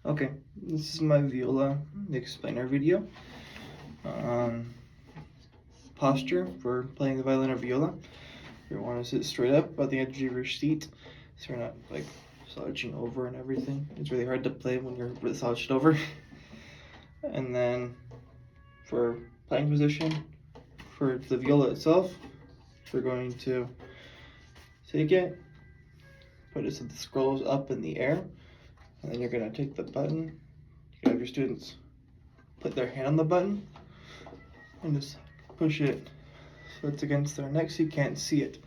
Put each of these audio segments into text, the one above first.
Okay, this is my viola explainer video. Posture for playing the violin or viola. You want to sit straight up by the edge of your seat, so you're not like slouching over and everything. It's really hard to play when you're slouched over. And then for playing position, for the viola itself, we're going to take it, put it so the scroll is up in the air, and then you're going to take the button. You can have your students put their hand on the button and just push it so it's against their neck so you can't see it.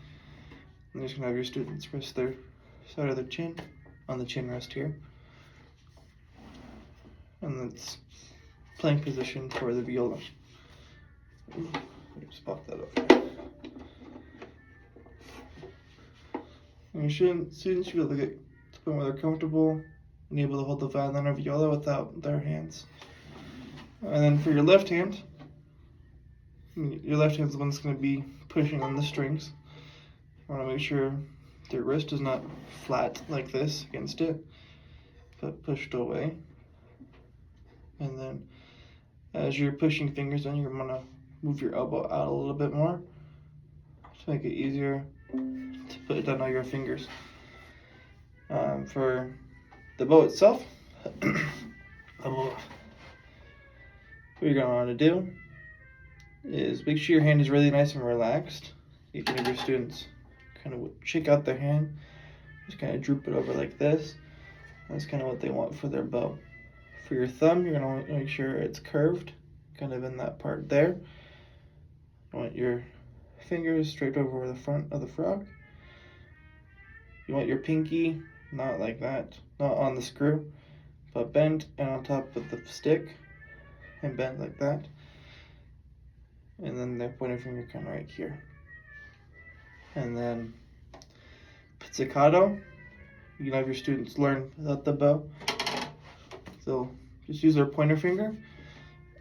And you're just gonna have your students rest their side of their chin on the chin rest here. And that's playing position for the viola. Just pop that up. And your students should be able to get to the point where they're comfortable and able to hold the violin or viola without their hands. And then for your left hand, your left hand's the one that's going to be pushing on the strings. You want to make sure the wrist is not flat like this against it, but pushed away. And then as you're pushing fingers in, you're going to move your elbow out a little bit more to make it easier to put down all your fingers. For the bow itself, what you're going to want to do is make sure your hand is really nice and relaxed. You can have your students kind of shake out their hand, just kind of droop it over like this. That's kind of what they want for their bow. For your thumb, you're going to want to make sure it's curved, kind of in that part there. You want your fingers straight over the front of the frog. You want your pinky not like that, not on the screw, but bent and on top of the stick, and bent like that. And then their pointer finger kind of right here. And then pizzicato, you can have your students learn without the bow. They'll just use their pointer finger,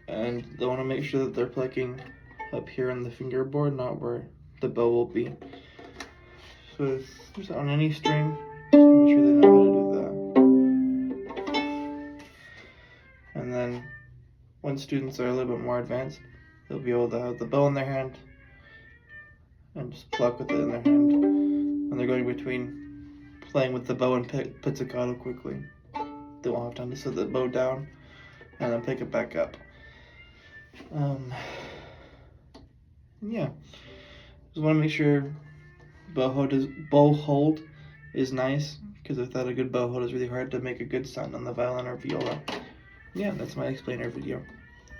and they want to make sure that they're plucking up here on the fingerboard, not where the bow will be. So just on any string, just make sure they know how to do that. And then when students are a little bit more advanced, they'll be able to have the bow in their hand and just pluck with it in their hand when they're going between playing with the bow and pizzicato quickly. They won't have time to set the bow down and then pick it back up. Yeah, just want to make sure bow hold is nice, because without a good bow hold, it's really hard to make a good sound on the violin or viola. Yeah, that's my explainer video.